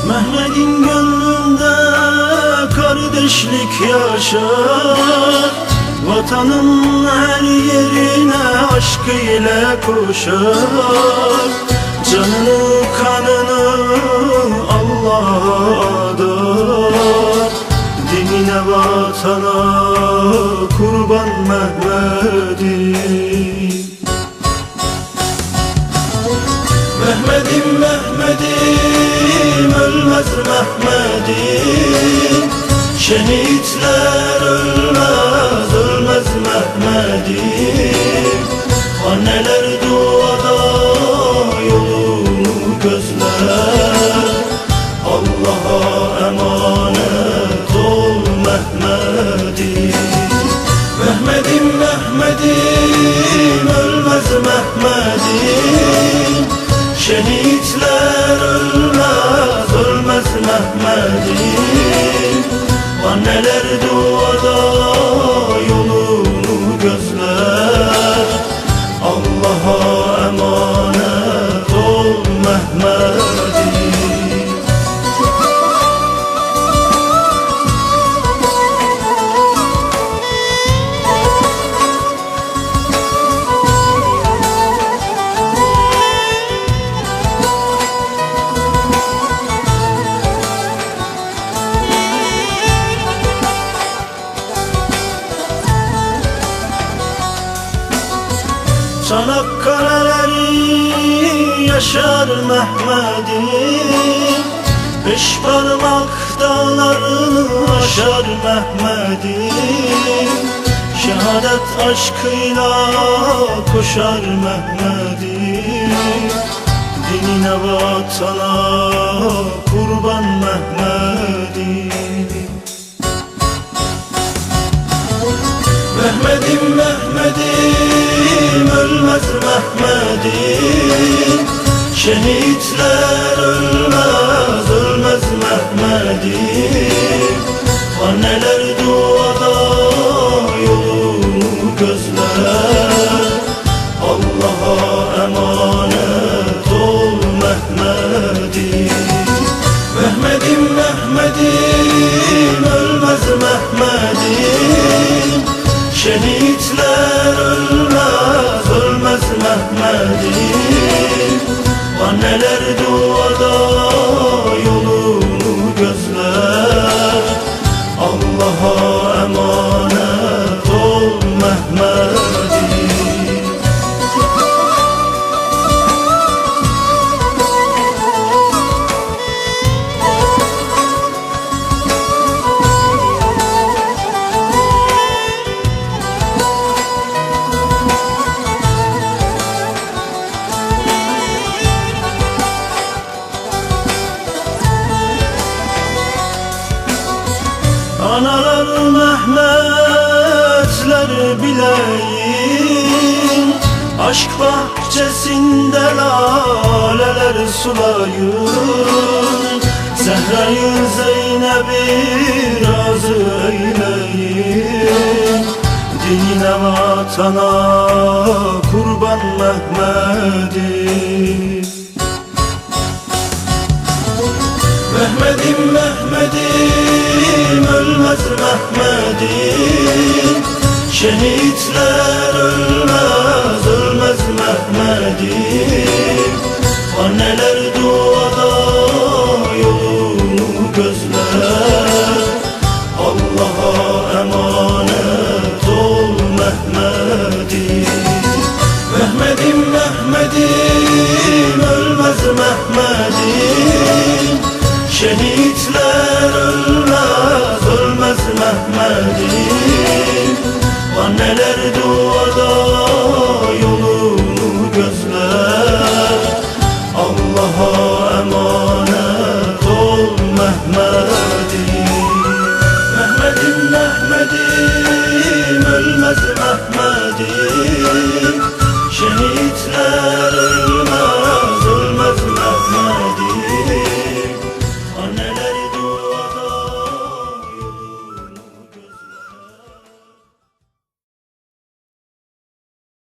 Mehmet'in gönlünde kardeşlik yaşar, vatanın her yerine aşk ile koşar. Canını kanını Allah'a adar, dinine vatana kurban Mehmet'im. Mehmet'im, Mehmet'im, ölmez Mehmet'im. Şehitler ölmez, ölmez Mehmet'im. Anneler duada yolunu gözler, Allah'a emanet ol Mehmet'im. Mehmet'im, Mehmet'im, ölmez Mehmet'im. Şehitler ölmez, ölmez Mehmet'im. Anneler duada yolunu gözler, Allah'a emanet ol Mehmet'im. Çanakkale'leri yaşar Mehmet'im. Beş parmak dağlarını aşar Mehmet'im. Şehadet aşkıyla koşar Mehmet'im. Dinine vatana kurban Mehmet'im. Mehmet'im, Mehmet'im, ölmez Mehmet'im. Şehitler ölmez, ölmez Mehmet'im. Anneler duada yolunu gözler, Allah'a emanet ol Mehmet'im. Mehmet'im, Mehmet'im, ölmez Mehmet'im. Şehitler ölmez, ölmez Mehmet'im. Anneler duada yolunu gözler, Allah'a emanet ol Mehmet'im. Analar Mehmetler bileyim, aşk bahçesinde laleler sulayın. Zehra'yı Zeynep'i razı eyleyin, dinine vatana kurban Mehmet'im. Mehmet'im, Mehmet'im, ölmez Mehmet'im. Şehitler ölmez, ölmez Mehmet'im. Anneler duada yolunu gözler, Allah'a emanet ol Mehmet'im. Mehmet'im, Mehmet'im, ölmez Mehmet'im. Şehitler ölmez, ölmez Mehmet'im. Anneler